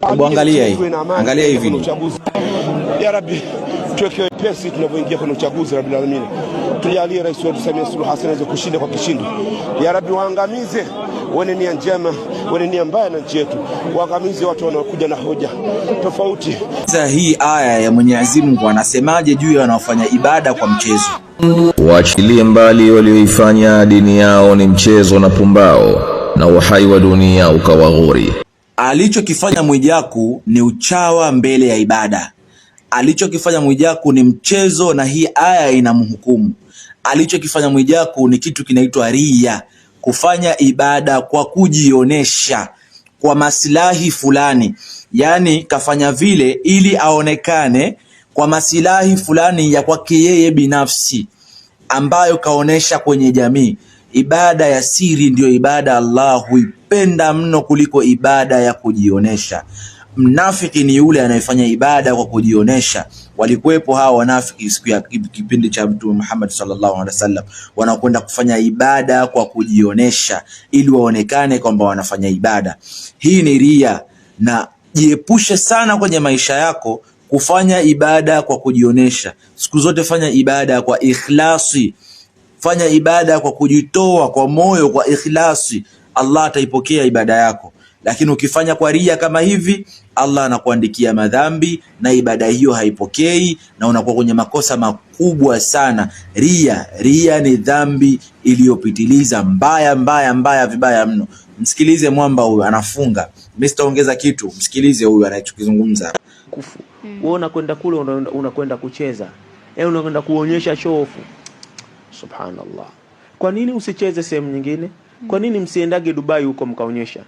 Angalia hii, angalia hii video. Ya Rabbi, tuweke wepesi tunapoingia kwenye uchaguzi. Rabbil alamin, tujalie rais wetu Samia Suluhu Hassan aweze kushinda kwa kishindo. Ya Rabbi, waangamize wenye nia njema, wenye nia mbaya na nchi yetu, waangamize watu wanaokuja na hoja tofauti. Sasa hii aya ya Mwenyezi Mungu anasemaje juu ya wanaofanya ibada kwa mchezo? Waachilie mbali walioifanya dini yao ni mchezo na pumbao, na uhai wa dunia ukawaghuri. Alichokifanya Mwijaku ni uchawa mbele ya ibada. Alichokifanya Mwijaku ni mchezo, na hii aya inamhukumu. Alichokifanya Mwijaku ni kitu kinaitwa riya, kufanya ibada kwa kujionesha kwa maslahi fulani. Yani kafanya vile ili aonekane kwa maslahi fulani ya kwake yeye binafsi, ambayo kaonesha kwenye jamii. Ibada ya siri ndio ibada Allah huipenda mno kuliko ibada ya kujionesha. Mnafiki ni yule anayefanya ibada kwa kujionesha. Walikuwepo hawa wanafiki siku ya kipindi cha Mtume Muhammad sallallahu alaihi wasallam, wanakwenda kufanya ibada kwa kujionesha ili waonekane kwamba wanafanya ibada. Hii ni ria, na jiepushe sana kwenye maisha yako kufanya ibada kwa kujionesha. Siku zote fanya ibada kwa ikhlasi. Fanya ibada kwa kujitoa kwa moyo, kwa ikhlasi. Allah ataipokea ibada yako. Lakini ukifanya kwa ria kama hivi, Allah anakuandikia madhambi na ibada hiyo haipokei, na unakuwa kwenye makosa makubwa sana. Ria ni dhambi iliyopitiliza, mbaya vibaya mno. Msikilize mwamba huyu anafunga. Mimi sitaongeza kitu. Msikilize huyu anachokizungumza. Wewe unakwenda kule, unakwenda kucheza. Unakwenda kuonyesha show off. Subhanallah. Kwa nini usicheze sehemu nyingine? Kwa nini msiendage Dubai huko mkaonyesha?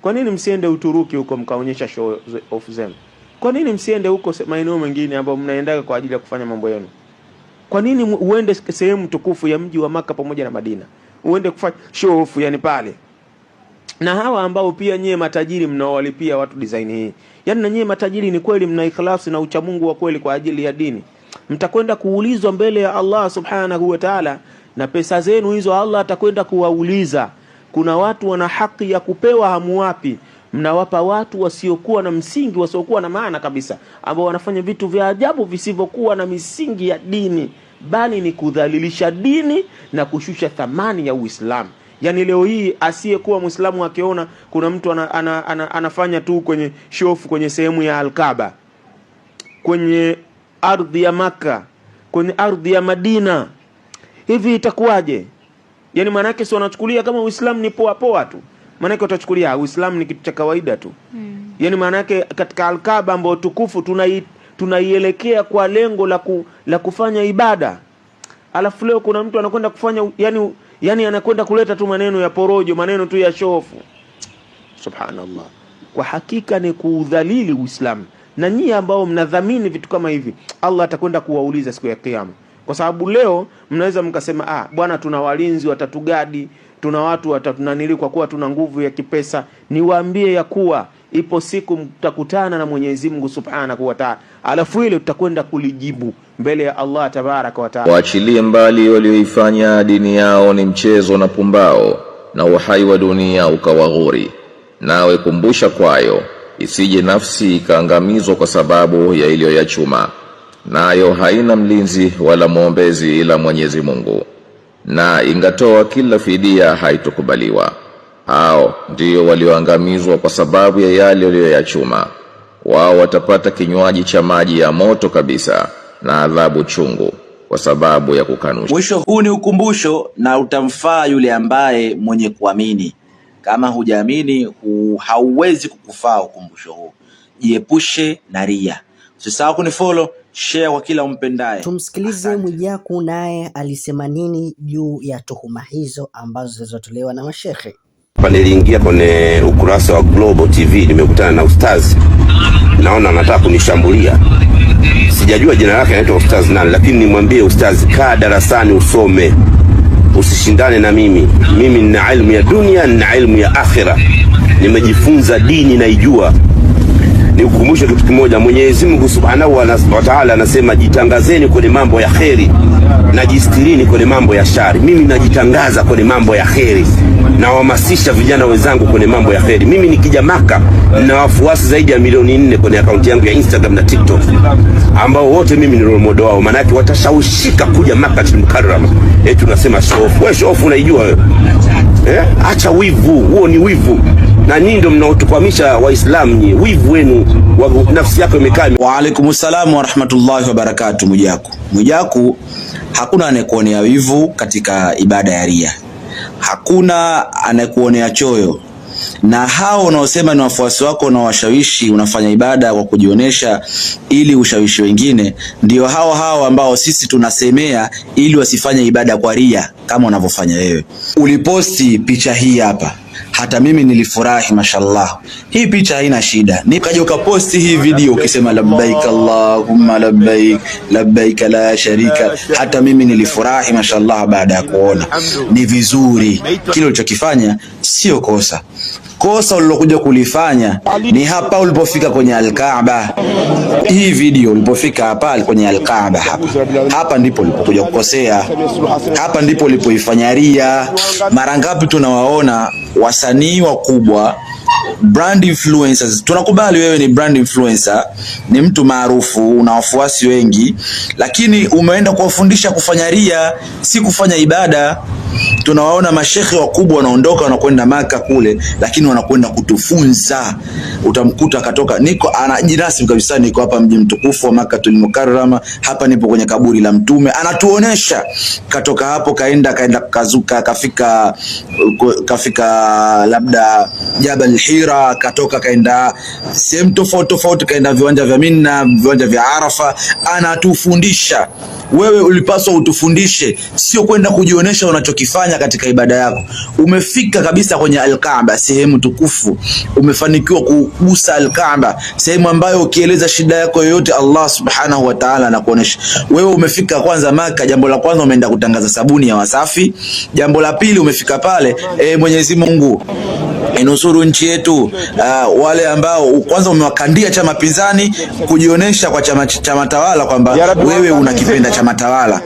Kwa nini msiende Uturuki huko mkaonyesha show off zenu? Kwa nini msiende huko maeneo mengine ambapo mnaendaga kwa ajili ya kufanya mambo yenu? Kwa nini uende sehemu tukufu ya mji wa Maka pamoja na Madina? Uende kufanya show off yani pale. Na hawa ambao pia nyie matajiri mnaowalipia watu design hii. Yani na nyie matajiri ni kweli mna ikhlasi na uchamungu wa kweli kwa ajili ya dini, mtakwenda kuulizwa mbele ya Allah subhanahu wa ta'ala, na pesa zenu hizo Allah atakwenda kuwauliza. Kuna watu wana haki ya kupewa, hamuwapi. Mnawapa watu wasiokuwa na msingi, wasiokuwa na maana kabisa, ambao wanafanya vitu vya ajabu visivyokuwa na misingi ya dini, bali ni kudhalilisha dini na kushusha thamani ya Uislamu. Yani leo hii asiyekuwa Muislamu akiona kuna mtu anafanya tu kwenye show kwenye sehemu ya Al-Kaaba, kwenye ardhi ya Maka, kwenye ardhi ya Madina, hivi itakuwaje? Yani maana yake si wanachukulia kama Uislamu ni poa tu. Maana yake utachukulia Uislamu ni kitu cha kawaida tu. Yani maana yake katika Al-Kaaba ambao tukufu tunaielekea kwa lengo la kufanya ibada. Alafu leo kuna mtu anakwenda kufanya yani anakwenda kuleta tu maneno ya porojo, maneno tu ya shofu. Subhanallah. Kwa hakika ni kuudhalili Uislamu. Na nyinyi ambao mnadhamini vitu kama hivi, Allah atakwenda kuwauliza siku ya kiyama. Kwa sababu leo mnaweza mkasema bwana tuna walinzi watatugadi, tuna watu watatunanili kwa kuwa tuna nguvu ya kipesa. Niwaambie ya kuwa ipo siku mtakutana na Mwenyezi Mungu Subhanahu wa Ta'ala. Alafu ile tutakwenda kulijibu mbele ya Allah Tabaraka wa Ta'ala. Waachilie mbali walioifanya dini yao ni mchezo na pumbao, na uhai wa dunia ukawaghuri. Nawe kumbusha kwayo, isije nafsi ikaangamizwa kwa sababu ya iliyoyachuma. Nayo haina mlinzi wala muombezi ila Mwenyezi Mungu, na ingatoa kila fidia haitokubaliwa. Hao ndio walioangamizwa kwa sababu ya yale waliyoyachuma. Wao watapata kinywaji cha maji ya moto kabisa, na adhabu chungu kwa sababu ya kukanusha. Mwisho huu ni ukumbusho, na utamfaa yule ambaye mwenye kuamini. Kama hujaamini, hauwezi kukufaa ukumbusho huu. Jiepushe na ria. Usisahau kunifollow, share kwa kila umpendaye. Tumsikilize Mwijaku naye alisema nini juu ya tuhuma hizo ambazo zilizotolewa na mashehe. Niliingia kwenye ukurasa wa Global TV, nimekutana na ustazi. Naona anataka kunishambulia. Sijajua jina lake anaitwa ustazi nani, lakini nimwambie ustazi, kaa darasani usome. Usishindane na mimi. Mimi nina elimu ya dunia, nina elimu ya akhira. Nimejifunza dini naijua. Nikukumbushe kitu kimoja, Mwenyezi Mungu Subhanahu wa Ta'ala anasema jitangazeni kwenye mambo ya kheri na jistirini kwenye mambo ya shari. Mimi najitangaza kwenye mambo ya kheri, na wahamasisha vijana wenzangu kwenye mambo ya kheri. Mimi nikija Maka na wafuasi zaidi ya milioni 4 kwenye akaunti yangu ya Instagram na TikTok, ambao wote mimi ni role model wao, maana yake watashawishika kuja Maka Mukarrama. Tunasema show off. Wewe show off unaijua wewe? Acha wivu, huo ni wivu. Na nyinyi ndio mnaotukwamisha Waislamu, nyinyi wivu wenu nafsi yako imekaa. Wa alaikumussalam wa rahmatullahi wa barakatuh. Mwijaku, hakuna anayekuonea wivu katika ibada ya ria, hakuna anayekuonea choyo. Na hao unaosema ni wafuasi wako na washawishi unafanya ibada kwa kujionesha ili ushawishi wengine, ndio hao ambao sisi tunasemea ili wasifanye ibada kwa ria kama unavyofanya wewe. Uliposti picha hii hapa, hata mimi nilifurahi, mashallah. Hii picha haina shida. Nikaja ukaposti hii video ukisema labbaik Allahumma labbaik, labbaik la sharika. Hata mimi nilifurahi, mashallah, baada ya kuona. Ni vizuri. Kile ulichokifanya sio kosa. Kosa ulilokuja kulifanya ni hapa ulipofika kwenye Al-Kaaba. Hii video ulipofika hapa kwenye Al-Kaaba, hapa ndipo ulipokuja kukosea. Hapa ndipo ulipoifanya ria. Mara ngapi tunawaona wasanii wakubwa, brand influencers. Tunakubali wewe ni brand influencer, ni mtu maarufu, una wafuasi wengi, lakini umeenda kuwafundisha kufanya ria, si kufanya ibada. Tunawaona mashekhe wakubwa wanaondoka wanakwenda Maka kule, lakini wanakwenda kutufunza. Utamkuta katoka, anajinasi kabisa, niko hapa mji mtukufu wa Makkatul Mukarrama, hapa nipo kwenye kaburi la Mtume, anatuonesha. Katoka hapo kaenda kazuka, kafika labda Jabal Hira, katoka kaenda sehemu tofauti, kaenda viwanja vya Mina, viwanja vya Arafa, anatufundisha. Wewe ulipaswa utufundishe, sio kwenda kujionesha unachokifanya katika ibada yako. Umefika kabisa kwenye Al-Kaaba, sehemu tukufu, umefanikiwa kugusa Al-Kaaba, sehemu ambayo ukieleza shida yako yoyote Allah Subhanahu wa Ta'ala anakuonesha. Wewe umefika kwanza Maka, jambo la kwanza umeenda kutangaza sabuni ya Wasafi. Jambo la pili, umefika pale, Mwenyezi Mungu inusuru nchi yetu. Wale ambao kwanza umewakandia chama pinzani kujionesha kwa chama tawala kwamba wewe unakipenda chama tawala.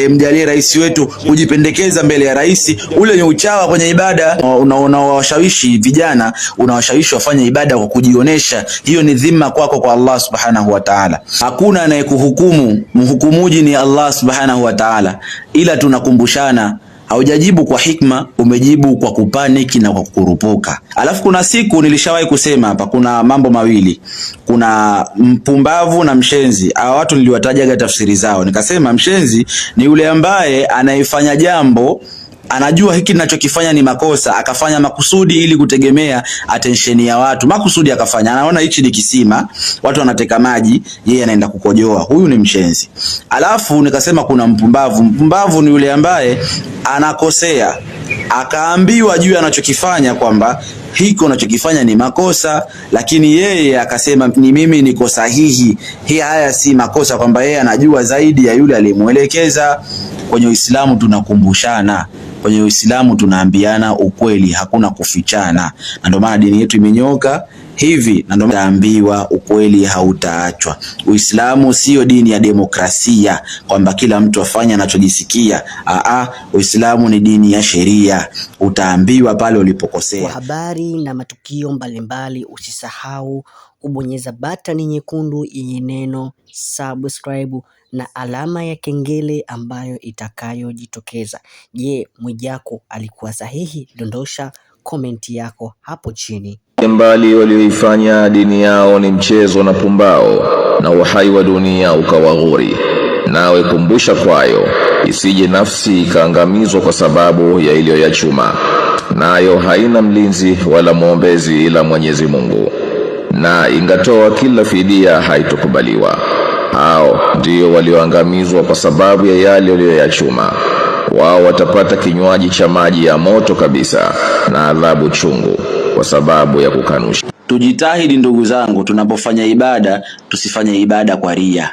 Mjalie rais wetu kujipendekeza mbele ya rais. Ule ni uchawa kwenye ibada. Unawashawishi vijana, unawashawishi wafanye ibada kwa kujionesha. Hiyo ni dhima kwako kwa Allah Subhanahu wa Ta'ala. Hakuna anayekuhukumu, mhukumuji ni Allah Subhanahu wa Ta'ala. Ila tunakumbushana, haujajibu kwa hikma, umejibu kwa kupaniki na kwa kukurupuka. Alafu kuna siku nilishawahi kusema hapa, kuna mambo mawili. Kuna mpumbavu na mshenzi. Hawa watu niliwatajaga tafsiri zao. Nikasema mshenzi ni yule ambaye anaifanya jambo, anajua hiki ninachokifanya ni makosa, akafanya makusudi ili kutegemea attention ya watu. Makusudi akafanya, anaona hichi ni kisima, watu wanateka maji, yeye anaenda kukojoa. Huyu ni mshenzi. Alafu nikasema kuna mpumbavu. Mpumbavu ni yule ambaye anakosea, akaambiwa juu anachokifanya kwamba hiki unachokifanya ni makosa, lakini yeye akasema ni mimi niko sahihi, haya si makosa, kwamba yeye anajua zaidi ya yule aliyemuelekeza. Kwenye Uislamu tunakumbushana, kwenye Uislamu tunaambiana ukweli, hakuna kufichana. Na ndio maana dini yetu imenyoka hivi, na ndio tunaambiwa ukweli hautaachwa. Uislamu sio dini ya demokrasia kwamba kila mtu afanye anachojisikia. Uislamu ni dini ya sheria. Utaambiwa pale ulipokosea. Kwa habari na matukio mbalimbali, usisahau kubonyeza batani nyekundu yenye neno subscribe na alama ya kengele ambayo itakayojitokeza. Je, Mwijaku alikuwa sahihi? Dondosha komenti yako hapo chini. Mbali walioifanya dini yao ni mchezo na pumbao, na uhai wa dunia ukawaghuri. Nawe kumbusha kwayo, isije nafsi ikaangamizwa kwa sababu ya iliyoyachuma. Nayo haina mlinzi wala mwombezi ila Mwenyezi Mungu, na ingatoa kila fidia haitokubaliwa. Hao ndio walioangamizwa kwa sababu ya yale waliyoyachuma. Wao watapata kinywaji cha maji ya moto kabisa na adhabu chungu kwa sababu ya kukanusha. Tujitahidi ndugu zangu, tunapofanya ibada tusifanye ibada kwa ria.